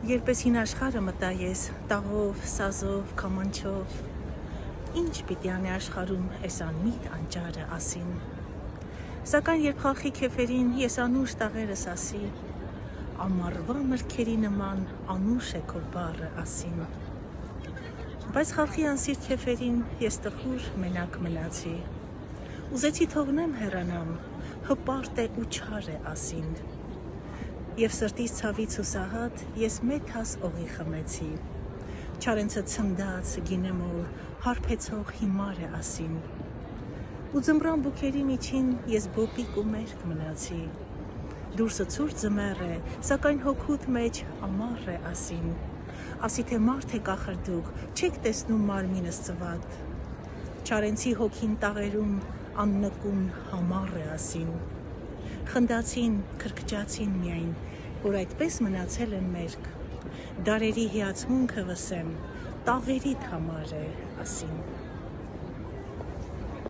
Երպես հին աշխարհը մտա ես, տաղով, սազով, կամանչով, ինչ պիտի անի աշխարհում էս անմիտ անճարը ասին։ Սակայն երբ խալխի քեֆերին ես անուշ տաղերս ասի, ամառվա մրգերի նման անուշ է քո բառը ասին։ Բայց խալխի անսիրտ քեֆերին ես տխուր մենակ մնացի։ Ուզեցի թողնեմ հեռանամ, հպարտ է ու չար է ասին։ Եվ սրտիս ցավից ու սահատ ես մեկ հաս օղի խմեցի, չարենցը ցնդած գինեմոլ հարբեցող հիմար է ասին, ու ձմռան բուքերի միջին ես բոպիկ ու մերկ մնացի, դուրսը ցուրտ ձմեռ է, սակայն հոգուդ մեջ ամառ է ասին, ասի թե մարդ եք ախր դուք, չեք տեսնում մարմինս ծվատ, չարենցի հոգին տաղերում աննկուն համառ է ասին, խնդացին, քրքջացին միայն, որ այդպես մնացել եմ մերկ, դարերի հիացմունքը վսեմ, տաղերիդ համար է ասին։